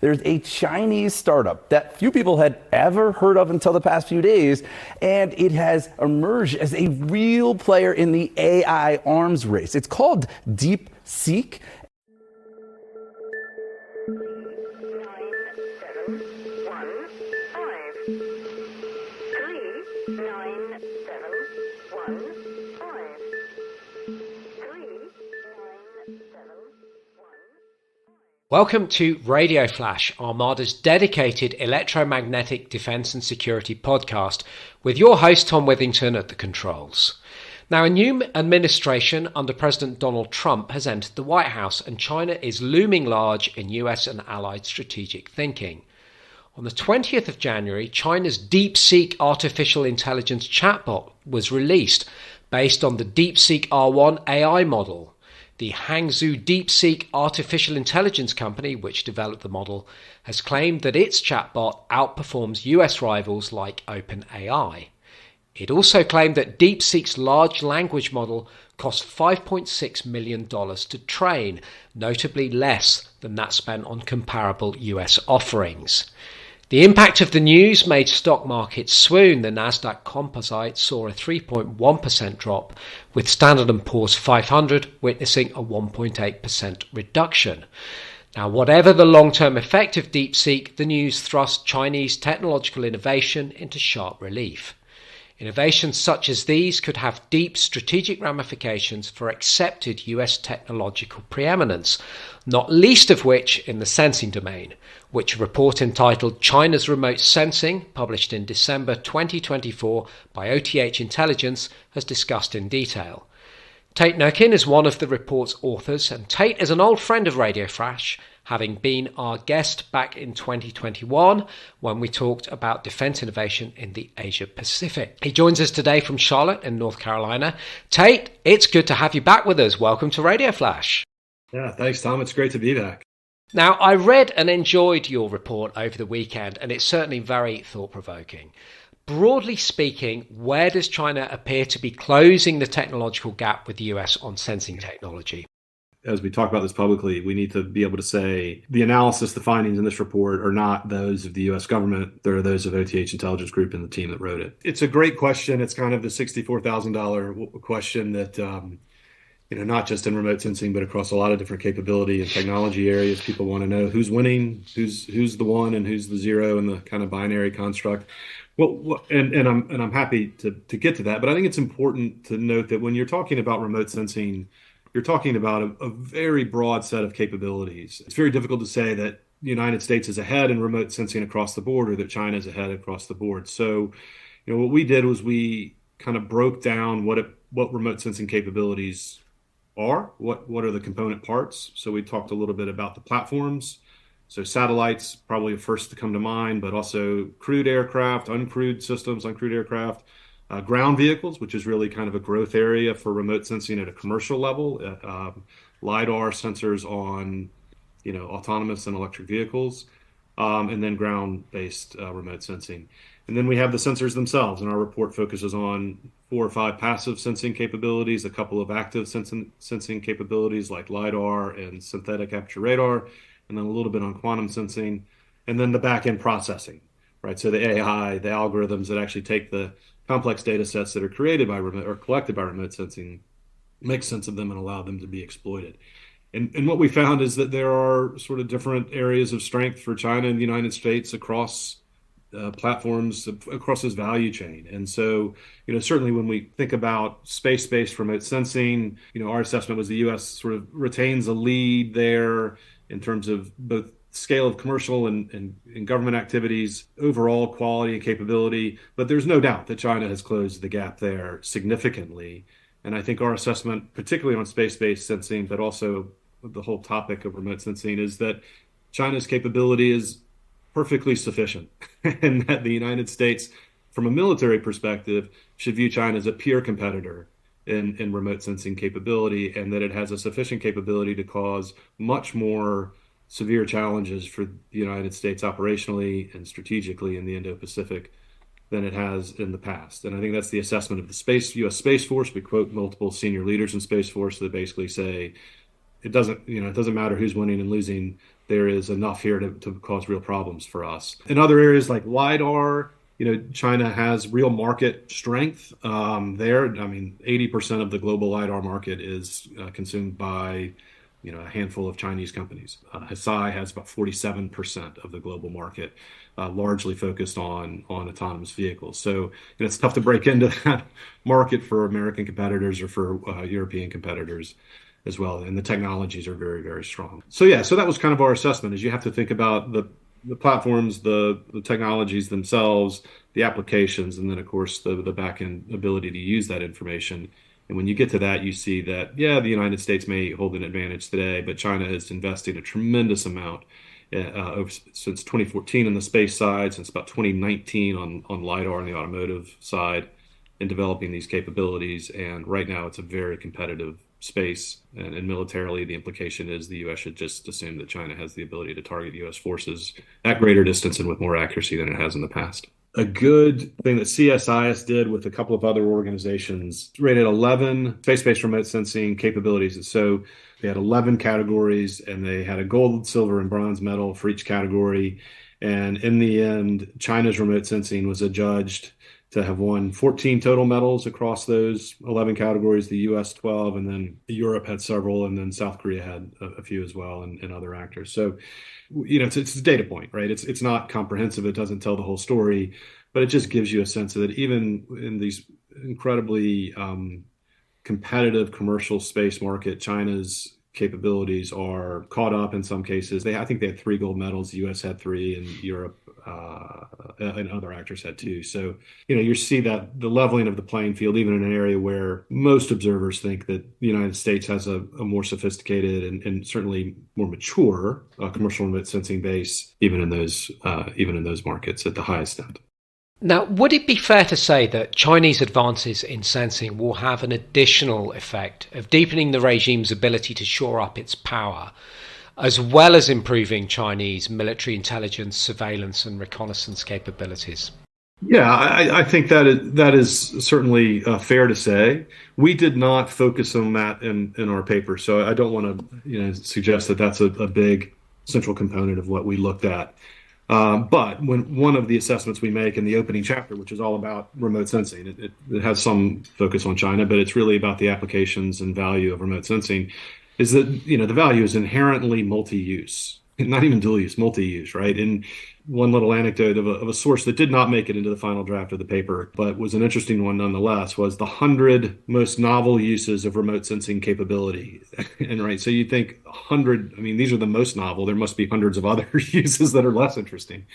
There's a Chinese startup that few people had ever heard of until the past few days, and it has emerged as a real player in the AI arms race. It's called DeepSeek. Welcome to Radioflash, Armada's dedicated electromagnetic defense and security podcast, with your host Tom Withington at the controls. Now, a new administration under President Donald Trump has entered the White House, and China is looming large in US and allied strategic thinking. On the 20th of January, China's DeepSeek Artificial Intelligence chatbot was released based on the DeepSeek-R1 AI model. The Hangzhou DeepSeek Artificial Intelligence company, which developed the model, has claimed that its chatbot outperforms US rivals like OpenAI. It also claimed that DeepSeek's large language model cost $5.6 million to train, notably less than that spent on comparable US offerings. The impact of the news made stock markets swoon. The Nasdaq Composite saw a 3.1% drop, with Standard & Poor's 500 witnessing a 1.8% reduction. Now, whatever the long-term effect of DeepSeek, the news thrust Chinese technological innovation into sharp relief. Innovations such as these could have deep strategic ramifications for accepted US technological preeminence, not least of which in the sensing domain, which a report entitled China's Remote Sensing, published in December 2024 by OTH Intelligence, has discussed in detail. Tate Nurkin is one of the report's authors, and Tate is an old friend of Radioflash, having been our guest back in 2021 when we talked about defense innovation in the Asia Pacific. He joins us today from Charlotte in North Carolina. Tate, it's good to have you back with us. Welcome to Radioflash. Yeah, thanks, Tom. It's great to be back. Now, I read and enjoyed your report over the weekend, and it's certainly very thought-provoking. Broadly speaking, where does China appear to be closing the technological gap with the US on sensing technology? As we talk about this publicly, we need to be able to say the analysis, the findings in this report are not those of the U.S. government. They're those of OTH Intelligence Group and the team that wrote it. It's a great question. It's kind of the $64,000 question that, not just in remote sensing, but across a lot of different capability and technology areas. People want to know who's winning, who's the one and who's the zero in the kind of binary construct. Well, and I'm happy to get to that. But I think it's important to note that when you're talking about remote sensing, you're talking about a very broad set of capabilities. It's very difficult to say that the United States is ahead in remote sensing across the board or that China is ahead across the board. So, what we did was we kind of broke down what remote sensing capabilities are, what are the component parts. So we talked a little bit about the platforms. So satellites, probably the first to come to mind, but also crewed aircraft, uncrewed systems, uncrewed aircraft. Ground vehicles, which is really kind of a growth area for remote sensing at a commercial level, LiDAR sensors on, autonomous and electric vehicles, and then ground-based remote sensing. And then we have the sensors themselves, and our report focuses on 4 or 5 passive sensing capabilities, a couple of active sensing capabilities like LiDAR and synthetic aperture radar, and then a little bit on quantum sensing, and then the back-end processing, right? So the AI, the algorithms that actually take the complex data sets that are created by remote or collected by remote sensing, make sense of them and allow them to be exploited. And what we found is that there are sort of different areas of strength for China and the United States across platforms, across this value chain. And so, certainly when we think about space-based remote sensing, our assessment was the U.S. sort of retains a lead there in terms of both scale of commercial and government activities, overall quality and capability. But there's no doubt that China has closed the gap there significantly. And I think our assessment, particularly on space-based sensing, but also the whole topic of remote sensing, is that China's capability is perfectly sufficient and that the United States, from a military perspective, should view China as a peer competitor in remote sensing capability, and that it has a sufficient capability to cause much more severe challenges for the United States operationally and strategically in the Indo-Pacific than it has in the past. And I think that's the assessment of the U.S. Space Force. We quote multiple senior leaders in Space Force that basically say it doesn't matter who's winning and losing. there is enough here to cause real problems for us. In other areas like LiDAR, China has real market strength there. I mean, 80% of the global LiDAR market is consumed by a handful of Chinese companies. Hesai has about 47% of the global market, largely focused on autonomous vehicles. So it's tough to break into that market for American competitors or for European competitors as well. And the technologies are very, very strong. So that was kind of our assessment, is you have to think about the platforms, the technologies themselves, the applications, and then of course the back end ability to use that information. And when you get to that, you see that, the United States may hold an advantage today, but China is investing a tremendous amount since 2014 on the space side, since about 2019 on LiDAR on the automotive side, in developing these capabilities. And right now, it's a very competitive space. And militarily, the implication is the U.S. should just assume that China has the ability to target U.S. forces at greater distance and with more accuracy than it has in the past. A good thing that CSIS did with a couple of other organizations, rated 11 space-based remote sensing capabilities. And so they had 11 categories, and they had a gold, silver, and bronze medal for each category. And in the end, China's remote sensing was adjudged to have won 14 total medals across those 11 categories, the US 12, and then Europe had several, and then South Korea had a few as well, and other actors. So, it's a data point, right? It's not comprehensive. It doesn't tell the whole story, but it just gives you a sense that even in these incredibly competitive commercial space market, China's capabilities are caught up in some cases. I think they had 3 gold medals. The US had 3, and Europe and other actors had 2. So, you see that the leveling of the playing field, even in an area where most observers think that the United States has a more sophisticated and certainly more mature commercial remote sensing base, even in those markets at the highest end. Now, would it be fair to say that Chinese advances in sensing will have an additional effect of deepening the regime's ability to shore up its power, as well as improving Chinese military intelligence, surveillance, and reconnaissance capabilities? Yeah, I think that is certainly fair to say. We did not focus on that in our paper, so I don't want to suggest that that's a big central component of what we looked at. But when one of the assessments we make in the opening chapter, which is all about remote sensing, it has some focus on China, but it's really about the applications and value of remote sensing, is that the value is inherently multi-use, not even dual use, multi-use, right? And one little anecdote of a source that did not make it into the final draft of the paper, but was an interesting one nonetheless, was the 100 most novel uses of remote sensing capability. And right, so you think 100, these are the most novel. There must be hundreds of other uses that are less interesting.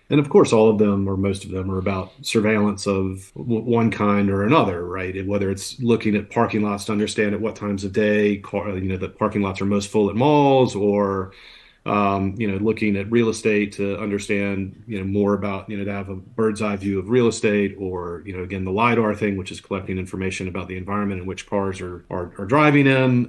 And of course, all of them, or most of them, are about surveillance of one kind or another, right? Whether it's looking at parking lots to understand at what times of day, the parking lots are most full at malls, or looking at real estate to understand, more about, to have a bird's eye view of real estate, or, again, the LiDAR thing, which is collecting information about the environment in which cars are driving in.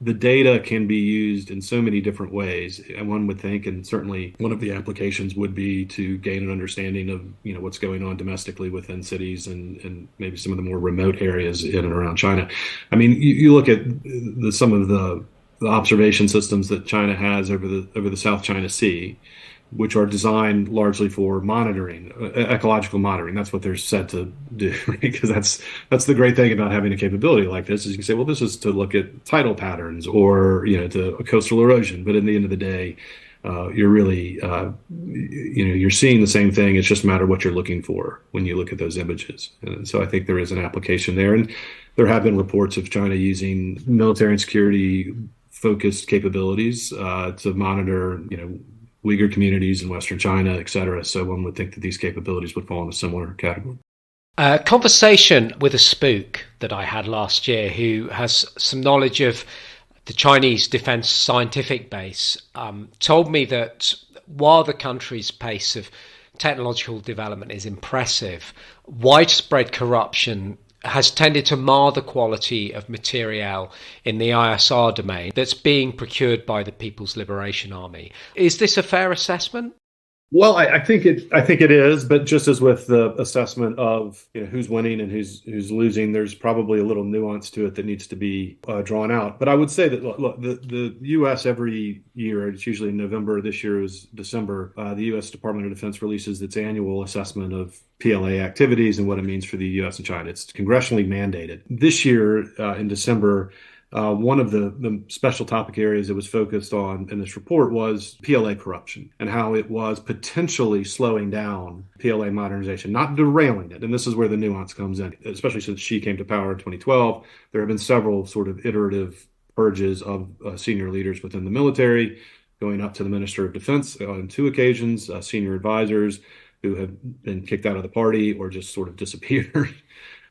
The data can be used in so many different ways. And one would think, and certainly one of the applications would be to gain an understanding of, what's going on domestically within cities and maybe some of the more remote areas in and around China. You look at some of the observation systems that China has over the South China Sea, which are designed largely for monitoring, ecological monitoring. That's what they're said to do, right? Because that's the great thing about having a capability like this, is you can say, well, this is to look at tidal patterns or to coastal erosion. But at the end of the day, you're really you're seeing the same thing. It's just a matter of what you're looking for when you look at those images. And so I think there is an application there, and there have been reports of China using military and security focused capabilities to monitor, Uyghur communities in Western China, et cetera. So one would think that these capabilities would fall in a similar category. A conversation with a spook that I had last year, who has some knowledge of the Chinese defense scientific base, told me that while the country's pace of technological development is impressive, widespread corruption has tended to mar the quality of materiel in the ISR domain that's being procured by the People's Liberation Army. Is this a fair assessment? Well, I think it is, but just as with the assessment of who's winning and who's losing, there's probably a little nuance to it that needs to be drawn out. But I would say that look, the U.S. every year, it's usually in November. This year is December. The U.S. Department of Defense releases its annual assessment of PLA activities and what it means for the U.S. and China. It's congressionally mandated. This year in December. One of the special topic areas that was focused on in this report was PLA corruption and how it was potentially slowing down PLA modernization, not derailing it. And this is where the nuance comes in, especially since Xi came to power in 2012. There have been several sort of iterative purges of senior leaders within the military, going up to the Minister of Defense on 2 occasions, senior advisors who have been kicked out of the party or just sort of disappeared.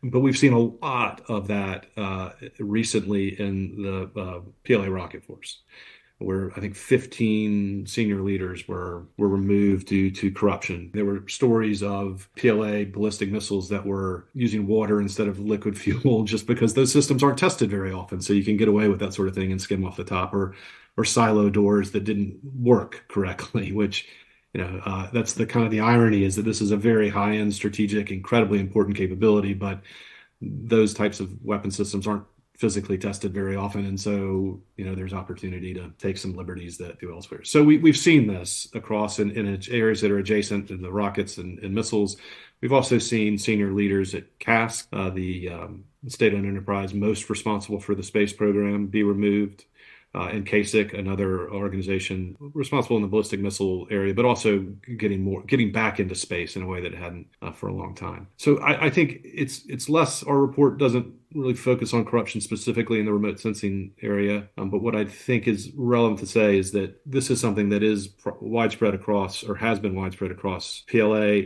But we've seen a lot of that recently in the PLA rocket force, where I think 15 senior leaders were removed due to corruption. There were stories of PLA ballistic missiles that were using water instead of liquid fuel just because those systems aren't tested very often. So you can get away with that sort of thing and skim off the top, or silo doors that didn't work correctly, which that's the kind of the irony, is that this is a very high-end, strategic, incredibly important capability, but those types of weapon systems aren't physically tested very often, and so there's opportunity to take some liberties that do elsewhere. So we've seen this across in areas that are adjacent to the rockets and missiles. We've also seen senior leaders at CASC, the state-owned enterprise most responsible for the space program, be removed. And CASIC, another organization responsible in the ballistic missile area, but also getting back into space in a way that it hadn't for a long time. So I think it's less. Our report doesn't really focus on corruption specifically in the remote sensing area, but what I think is relevant to say is that this is something that is widespread across, or has been widespread across PLA.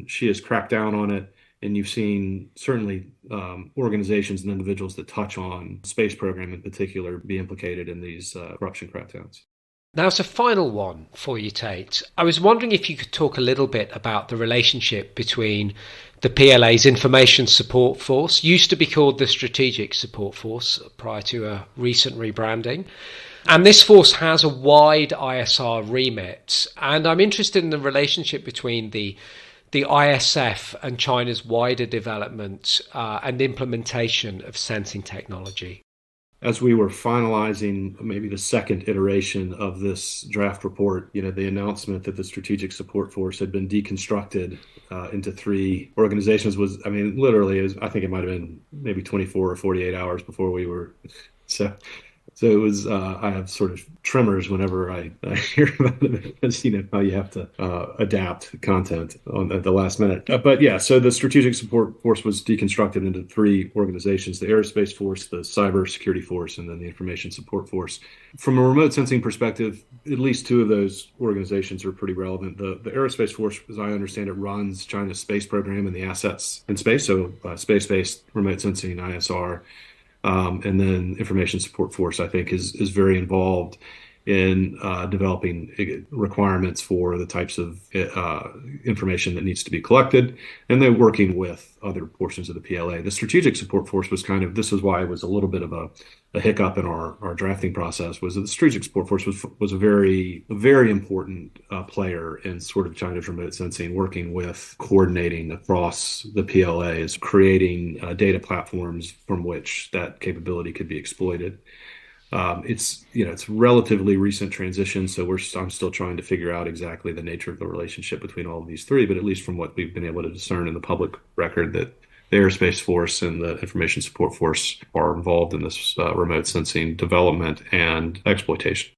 She has cracked down on it. And you've seen certainly organizations and individuals that touch on space program in particular be implicated in these corruption crackdowns. Now, as a final one for you, Tate, I was wondering if you could talk a little bit about the relationship between the PLA's Information Support Force, used to be called the Strategic Support Force prior to a recent rebranding. And this force has a wide ISR remit. And I'm interested in the relationship between the ISF and China's wider development and implementation of sensing technology. As we were finalizing maybe the second iteration of this draft report, the announcement that the Strategic Support Force had been deconstructed into 3 organizations was, literally, I think it might have been maybe 24 or 48 hours before we were. So it was, I have sort of tremors whenever I hear about it, because how you have to adapt content at the last minute. But yeah, so the Strategic Support Force was deconstructed into 3 organizations: the Aerospace Force, the Cyber Security Force, and then the Information Support Force. From a remote sensing perspective, at least 2 of those organizations are pretty relevant. The Aerospace Force, as I understand it, runs China's space program and the assets in space, so space-based remote sensing, ISR. And then Information Support Force, I think, is very involved in developing requirements for the types of information that needs to be collected, and then working with other portions of the PLA. The Strategic Support Force was this is why it was a little bit of a hiccup in our drafting process, was that the Strategic Support Force was a very important player in sort of China's remote sensing, working with, coordinating across the PLA, is creating data platforms from which that capability could be exploited. It's relatively recent transition, so I'm still trying to figure out exactly the nature of the relationship between all of these 3, but at least from what we've been able to discern in the public record, that the Aerospace Force and the Information Support Force are involved in this remote sensing development and exploitation.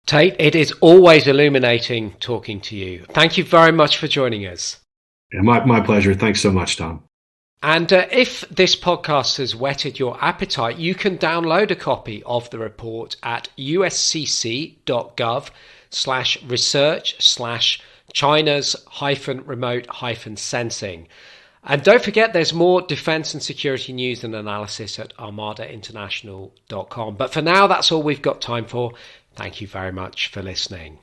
Tate, it is always illuminating talking to you. Thank you very much for joining us. Yeah, my pleasure. Thanks so much, Tom. And if this podcast has whetted your appetite, you can download a copy of the report at uscc.gov/research/China's-remote-sensing. And don't forget, there's more defense and security news and analysis at armadainternational.com. But for now, that's all we've got time for. Thank you very much for listening.